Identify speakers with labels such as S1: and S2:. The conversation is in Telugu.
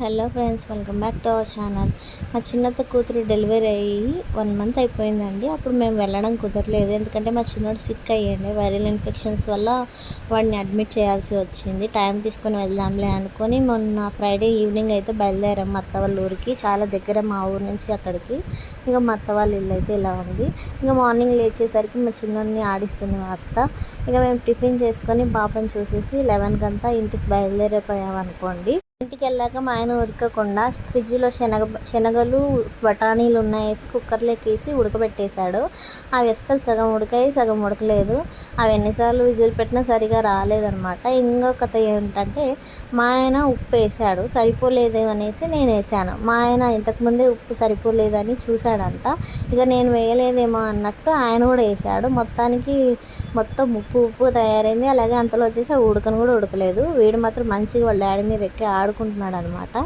S1: Hello friends, welcome back to our channel. మా చిన్నత్త కూతురు డెలివరీ అయ్యి 1 మంత్ అయిపోయిందండి. అప్పుడు మేము వెళ్ళడం కుదరలేదు, ఎందుకంటే మా చిన్నోడు సిక్ అయ్యండి. వైరల్ ఇన్ఫెక్షన్స్ వల్ల వాడిని అడ్మిట్ చేయాల్సి వచ్చింది. టైం తీసుకొని వెళ్దాంలే అనుకొని మొన్న ఫ్రైడే ఈవినింగ్ అయితే బయలుదేరాం మా అత్త వాళ్ళ ఊరికి. చాలా దగ్గర మా ఊరు నుంచి అక్కడికి. ఇక మా అత్త వాళ్ళ ఇల్లు అయితే ఇలా ఉంది. ఇక మార్నింగ్ లేచేసరికి మా చిన్నోడిని ఆడిస్తుంది మా అత్త. ఇక మేము టిఫిన్ చేసుకొని పాపను చూసేసి 11 కంతా ఇంటికి బయలుదేరిపోయామనుకోండి. ఇంటికి వెళ్ళాక మా ఆయన ఉడకకుండా ఫ్రిడ్జ్లో శనగలు బఠానీలు వేసి కుక్కర్లోకి వేసి ఉడకబెట్టేశాడు. అవి అస్సలు సగం ఉడికాయి, సగం ఉడకలేదు. అవి ఎన్నిసార్లు విజిల్ పెట్టినా సరిగా రాలేదనమాట. ఇంకొకత ఏంటంటే మా ఆయన ఉప్పు వేసాడు, సరిపోలేదు అనేసి నేను వేసాను. మా ఆయన ఇంతకుముందే ఉప్పు సరిపోలేదని చూశాడంట. ఇక నేను వేయలేదేమో అన్నట్టు ఆయన కూడా వేసాడు. మొత్తం ఉప్పు తయారైంది. అలాగే అంతలో వచ్చేసి ఉడకను కూడా ఉడకలేదు. వీడు మాత్రం మంచిగా వాళ్ళ డాడీ మీద ఎక్కి ఆడుకుంటున్నాడు అనమాట.